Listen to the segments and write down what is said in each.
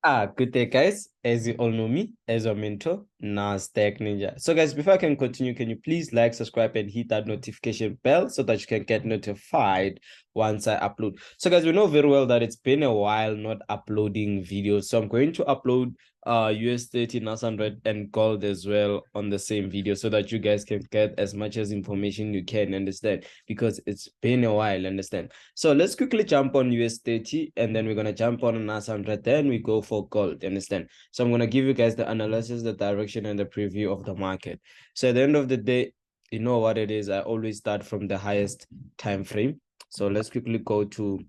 Good day, guys. As you all know me, as your mentor, NASDAQ Ninja. So, guys, before I can continue, can you please like, subscribe, and hit that notification bell so that you can get notified once I upload. So, guys, we know very well that it's been a while not uploading videos. So, I'm going to upload US30 NAS100 and gold as well on the same video so that you guys can get as much as information you can, understand, because it's been a while, understand. So let's quickly jump on US30 and then we're going to jump on NAS100, then we go for gold, understand. So I'm going to give you guys the analysis, the direction, and the preview of the market. So at the end of the day, you know what it is. I always start from the highest time frame. So let's quickly go to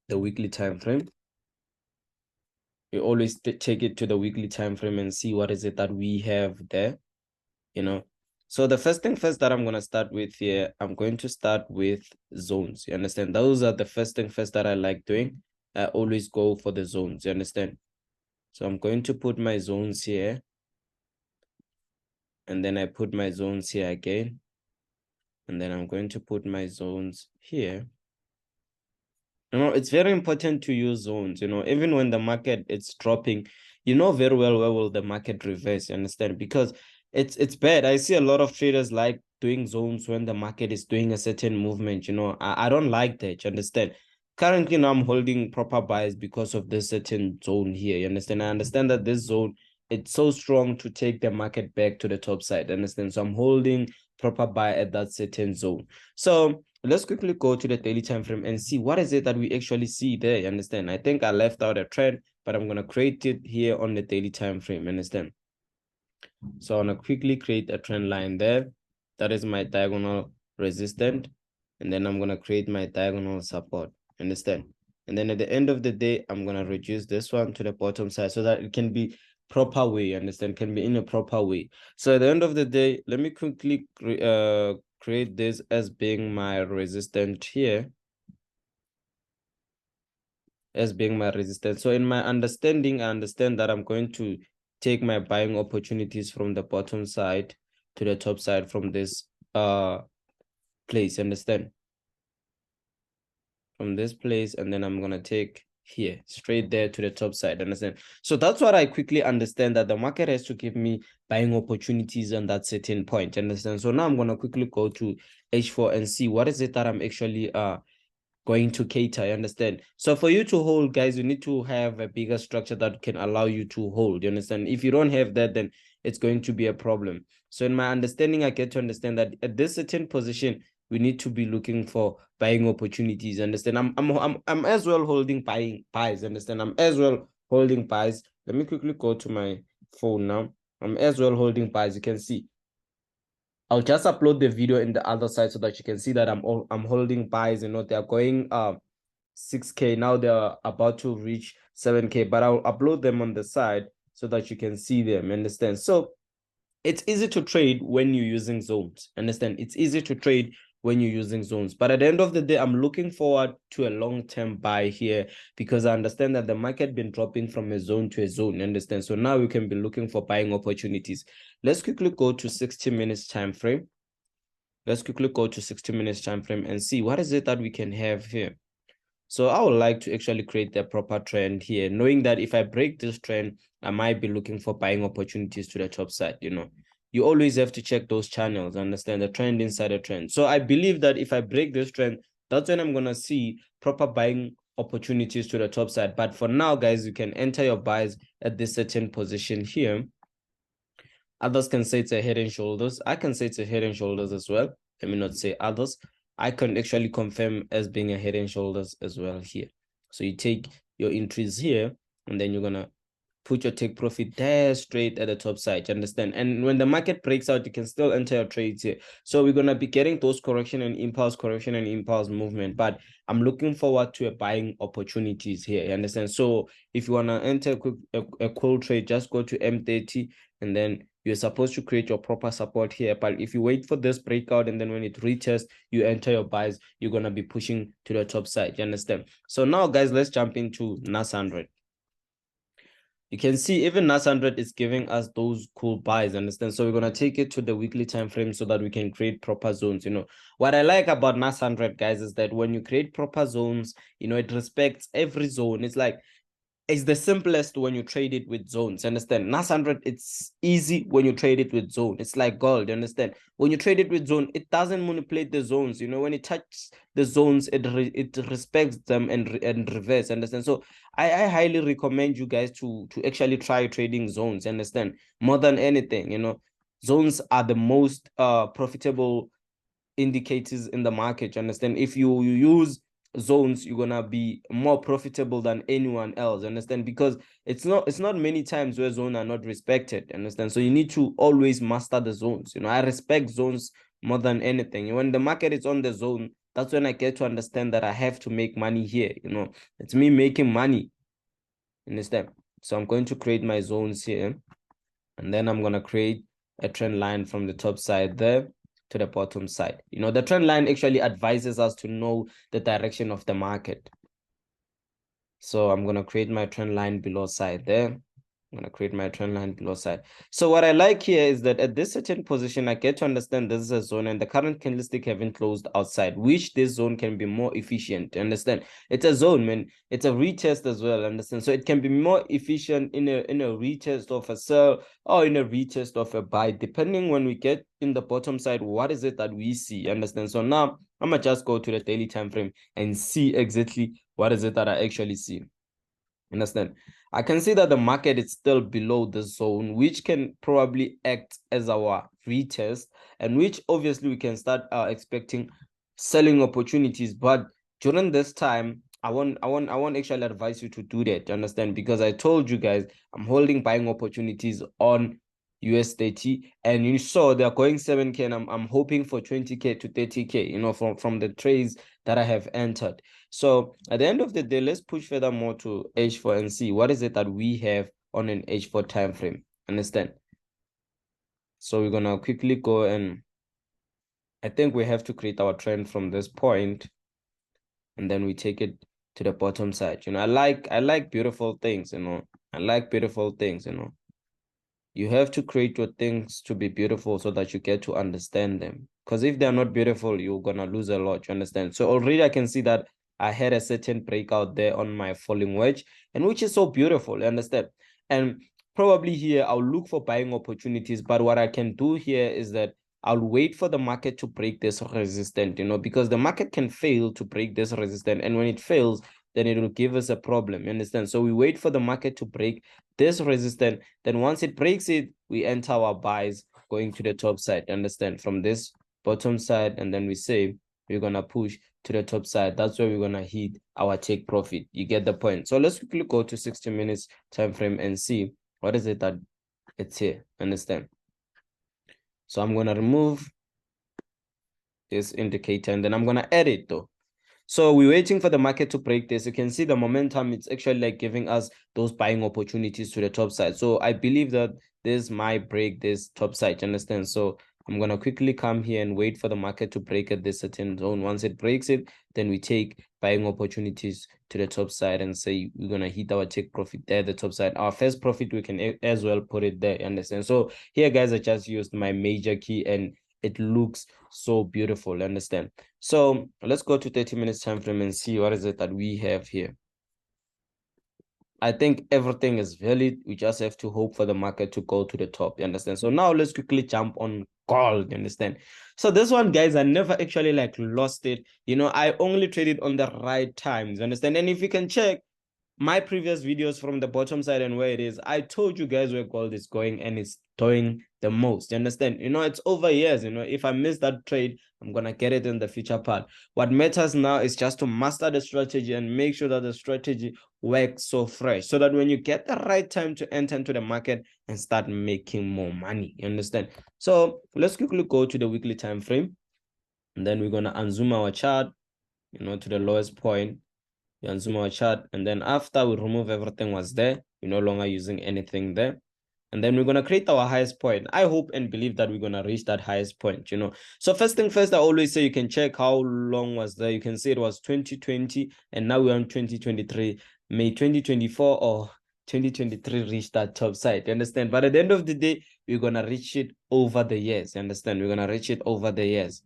the weekly time frame. We always take it to the weekly time frame and see what is it that we have there, you know. So the first thing first that I'm going to start with here, I'm going to start with zones. You understand? Those are the first thing first that I like doing. I always go for the zones. You understand? So I'm going to put my zones here. And then I put my zones here again. And then I'm going to put my zones here. You know, it's very important to use zones, you know, even when the market it's dropping, you know very well where will the market reverse, you understand? Because it's bad. I see a lot of traders like doing zones when the market is doing a certain movement, you know. I don't like that, you understand? Currently now I'm holding proper buys because of this certain zone here, you understand? I understand that this zone, it's so strong to take the market back to the top side, understand? So I'm holding proper buy at that certain zone. So let's quickly go to the daily time frame and see what is it that we actually see there. You understand? I think I left out a trend, but I'm going to create it here on the daily time frame. Understand? So I'm going to quickly create a trend line there. That is my diagonal resistance. And then I'm going to create my diagonal support. Understand? And then at the end of the day, I'm going to reduce this one to the bottom side so that it can be proper way. Understand? Can be in a proper way. So at the end of the day, let me quickly create this as being my resistance here, as being my resistance. So in my understanding, I understand that I'm going to take my buying opportunities from the bottom side to the top side from this place, understand? From this place, and then I'm going to take here straight there to the top side, understand? So that's what I quickly understand, that the market has to give me buying opportunities on that certain point, understand? So now I'm going to quickly go to H4 and see what is it that I'm actually going to cater, you understand? So for you to hold, guys, you need to have a bigger structure that can allow you to hold, you understand? If you don't have that, then it's going to be a problem. So in my understanding, I get to understand that at this certain position, we need to be looking for buying opportunities, understand? I'm as well holding buying buys, understand? I'm as well holding buys. Let me quickly go to my phone now. I'm as well holding buys. You can see I'll just upload the video in the other side so that you can see that I'm holding buys. You know, they're going 6K now. They're about to reach 7K, but I'll upload them on the side so that you can see them. Understand? So it's easy to trade when you're using zones. Understand? It's easy to trade when you're using zones. But at the end of the day, I'm looking forward to a long-term buy here because I understand that the market been dropping from a zone to a zone. Understand? So now we can be looking for buying opportunities. Let's quickly go to 60 minutes time frame. Let's quickly go to 60 minutes time frame and see what is it that we can have here. So I would like to actually create the proper trend here, knowing that if I break this trend, I might be looking for buying opportunities to the top side. You know, you always have to check those channels, understand the trend inside a trend. So I believe that if I break this trend, that's when I'm going to see proper buying opportunities to the top side. But for now, guys, you can enter your buys at this certain position here. Others can say it's a head and shoulders. I can say it's a head and shoulders as well. Let me not say others. I can actually confirm as being a head and shoulders as well here. So you take your entries here, and then you're going to put your take profit there straight at the top side. You understand? And when the market breaks out, you can still enter your trades here. So we're going to be getting those correction and impulse movement. But I'm looking forward to a buying opportunities here. You understand? So if you want to enter a cool trade, just go to M30 and then you're supposed to create your proper support here. But if you wait for this breakout and then when it reaches, you enter your buys, you're going to be pushing to the top side. You understand? So now, guys, let's jump into NAS100. You can see even NAS100 is giving us those cool buys, understand? So we're going to take it to the weekly time frame so that we can create proper zones. You know, what I like about NAS100, guys, is that when you create proper zones, you know, it respects every zone. It's like It's the simplest when you trade it with zones. Understand? NAS100, it's easy when you trade it with zone. It's like gold. You understand? When you trade it with zone, it doesn't manipulate the zones. You know, when it touches the zones, it respects them and reverse. Understand? So I highly recommend you guys to actually try trading zones. Understand? More than anything, you know, zones are the most profitable indicators in the market. You understand? If you use zones, you're gonna be more profitable than anyone else. Understand? Because it's not many times where zones are not respected. Understand? So you need to always master the zones. You know, I respect zones more than anything. When the market is on the zone, that's when I get to understand that I have to make money here. You know, it's me making money. Understand? So I'm going to create my zones here, and then I'm gonna create a trend line from the top side there to the bottom side. You know, the trend line actually advises us to know the direction of the market. So I'm going to create my trend line below side there. I'm going to create my trend line below side. So what I like here is that at this certain position, I get to understand this is a zone and the current candlestick haven't closed outside, which this zone can be more efficient. Understand? It's a zone, man. It's a retest as well. Understand? So it can be more efficient in a retest of a sell or in a retest of a buy, depending when we get in the bottom side, what is it that we see? Understand? So now I'm gonna just go to the daily time frame and see exactly what is it that I actually see. Understand? I can see that the market is still below the zone, which can probably act as our retest, and which obviously we can start expecting selling opportunities. But during this time, I won't actually advise you to do that. You understand? Because I told you guys I'm holding buying opportunities on US30, and you saw they're going 7K, and I'm hoping for 20K to 30K, you know, from the trades that I have entered. So at the end of the day, let's push further more to H4 and see what is it that we have on an H4 time frame. Understand? So we're gonna quickly go, and I think we have to create our trend from this point, and then we take it to the bottom side. You know, I like beautiful things, you know. I like beautiful things, you know. You have to create your things to be beautiful so that you get to understand them. Because if they're not beautiful, you're gonna lose a lot. You understand? So already I can see that I had a certain breakout there on my falling wedge, and which is so beautiful. You understand? And probably here I'll look for buying opportunities. But what I can do here is that I'll wait for the market to break this resistance, you know, because the market can fail to break this resistance. And when it fails, then it will give us a problem. You understand? So we wait for the market to break this resistance. Then once it breaks it, we enter our buys going to the top side. Understand? From this bottom side, and then we say we're gonna push to the top side. That's where we're gonna hit our take profit. You get the point? So let's quickly go to 60 minutes time frame and see what is it that it's here. Understand? So I'm gonna remove this indicator, and then I'm gonna add it though. So we're waiting for the market to break this. You can see the momentum. It's actually like giving us those buying opportunities to the top side. So I believe that this might break this top side. You understand? So I'm going to quickly come here and wait for the market to break at this certain zone. Once it breaks it, then we take buying opportunities to the top side and say we're going to hit our take profit there, the top side. Our first profit, we can as well put it there. You understand? So here, guys, I just used my major key, and it looks so beautiful. Understand? So let's go to 30 minutes time frame and see what is it that we have here. I think everything is valid. We just have to hope for the market to go to the top. You understand? So now let's quickly jump on gold. You understand? So this one, guys, I never actually like lost it. You know, I only traded on the right times. You understand? And if you can check my previous videos from the bottom side and where it is, I told you guys where gold is going, and it's doing the most. You understand? You know, it's over years. You know, if I miss that trade, I'm gonna get it in the future part. What matters now is just to master the strategy and make sure that the strategy works so fresh, so that when you get the right time to enter into the market and start making more money. You understand? So let's quickly go to the weekly time frame, and then we're gonna unzoom our chart, you know, to the lowest point. You unzoom our chart, and then after we remove everything was there, we're no longer using anything there. And then we're going to create our highest point. I hope and believe that we're going to reach that highest point, you know. So first thing first, I always say you can check how long was there. You can see it was 2020, and now we're on 2023. May 2024 or 2023 reach that top side, you understand? But at the end of the day, we're going to reach it over the years, you understand? We're going to reach it over the years.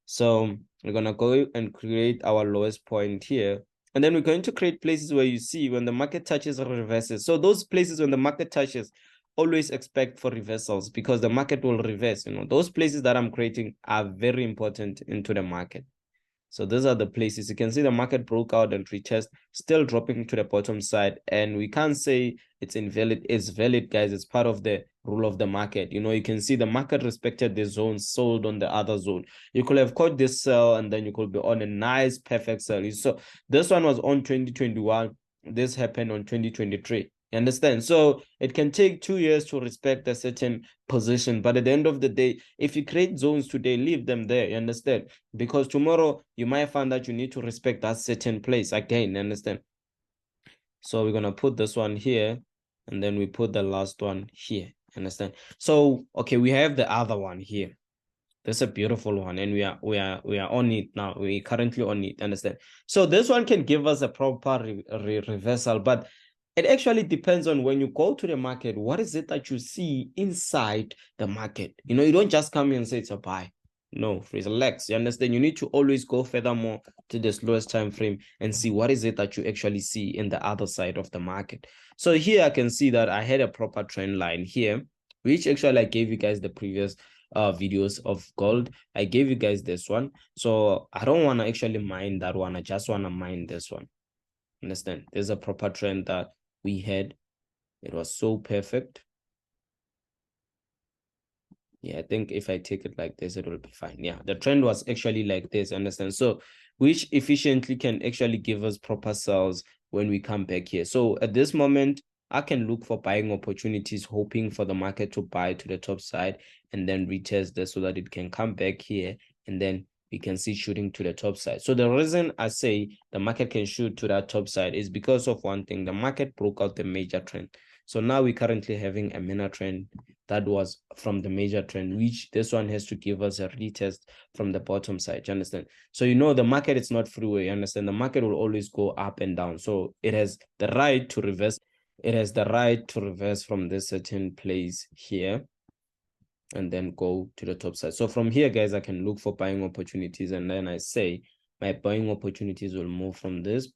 So we're going to go and create our lowest point here. And then we're going to create places where you see when the market touches or reverses. So those places when the market touches, always expect for reversals because the market will reverse. Those places that I'm creating are very important into the market. So these are the places. You can see the market broke out and retest, still dropping to the bottom side. And we can't say it's invalid. It's valid, guys. It's part of the rule of the market. You can see the market respected the zone, sold on the other zone. You could have caught this sell and then you could be on a nice, perfect sell. So this one was on 2021. This happened on 2023. You understand? So it can take 2 years to respect a certain position. But at the end of the day, if you create zones today, leave them there. You understand? Because tomorrow you might find that you need to respect that certain place again. You understand? So we're going to put this one here and then we put the last one here. Understand? So, okay, we have the other one here. That's a beautiful one, and we are on it now. We currently on it. Understand? So this one can give us a proper reversal, but it actually depends on when you go to the market. What is it that you see inside the market? You don't just come in and say it's a buy. No, relax. You understand? You need to always go furthermore to the slowest time frame and see what is it that you actually see in the other side of the market. So here I can see that I had a proper trend line here, which actually I gave you guys the previous videos of gold. I gave you guys this one. So I don't want to actually mine that one. I just want to mine this one. Understand? There's a proper trend that we had. It was so perfect. Yeah, I think if I take it like this, it will be fine. Yeah, the trend was actually like this, understand? So which efficiently can actually give us proper sells when we come back here. So at this moment, I can look for buying opportunities, hoping for the market to buy to the top side and then retest this so that it can come back here and then we can see shooting to the top side. So the reason I say the market can shoot to that top side is because of one thing. The market broke out the major trend. So now we're currently having a minor trend that was from the major trend, which this one has to give us a retest from the bottom side. You understand? So the market is not freeway. You understand? The market will always go up and down. So it has the right to reverse. It has the right to reverse from this certain place here and then go to the top side. So from here, guys, I can look for buying opportunities. And then I say my buying opportunities will move from this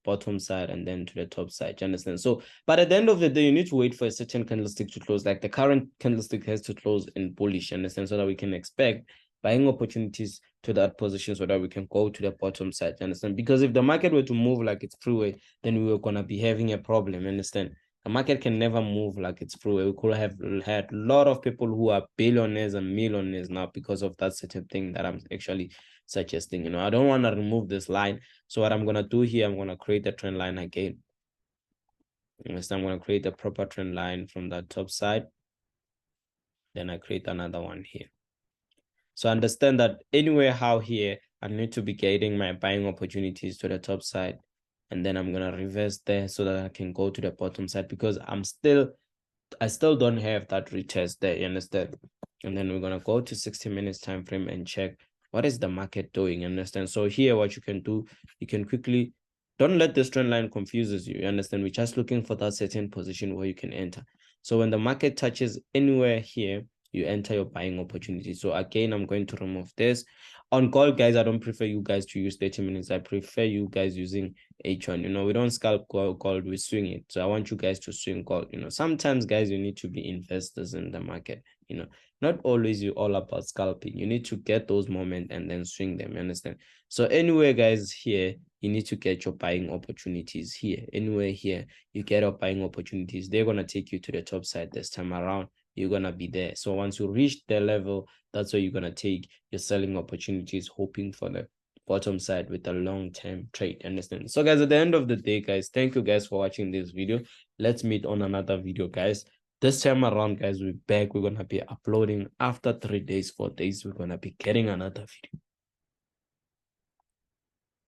bottom side and then to the top side. You understand? So, but at the end of the day, you need to wait for a certain candlestick to close. Like the current candlestick has to close in bullish, you understand? So that we can expect buying opportunities to that position so that we can go to the bottom side. You understand? Because if the market were to move like it's freeway, then we were going to be having a problem. You understand? The market can never move like it's freeway. We could have had a lot of people who are billionaires and millionaires now because of that certain thing that I'm actually suggesting. I don't want to remove this line. So what I'm going to do here, I'm going to create a trend line again. I'm going to create a proper trend line from that top side. Then I create another one here. So understand that anywhere how here, I need to be getting my buying opportunities to the top side. And then I'm going to reverse there so that I can go to the bottom side because I still don't have that retest there, you understand? And then we're going to go to 60 minutes time frame and check what is the market doing, you understand? So here, what you can do, you can quickly, don't let this trend line confuses you, you understand? We're just looking for that certain position where you can enter. So when the market touches anywhere here, you enter your buying opportunity. So again, I'm going to remove this. On gold, guys, I don't prefer you guys to use 30 minutes. I prefer you guys using H1. We don't scalp gold, we swing it. So I want you guys to swing gold. Sometimes, guys, you need to be investors in the market. Not always you all about scalping. You need to get those moments and then swing them. You understand? So anyway, guys, here you need to get your buying opportunities here. Anywhere here, you get your buying opportunities. They're gonna take you to the top side this time around. You're gonna be there. So once you reach the level, that's where you're gonna take your selling opportunities, hoping for the bottom side with a long-term trade. Understand? So guys, at the end of the day, guys, thank you guys for watching this video. Let's meet on another video, guys. This time around, guys, we're back. We're gonna be uploading after 3 days, 4 days. We're gonna be getting another video.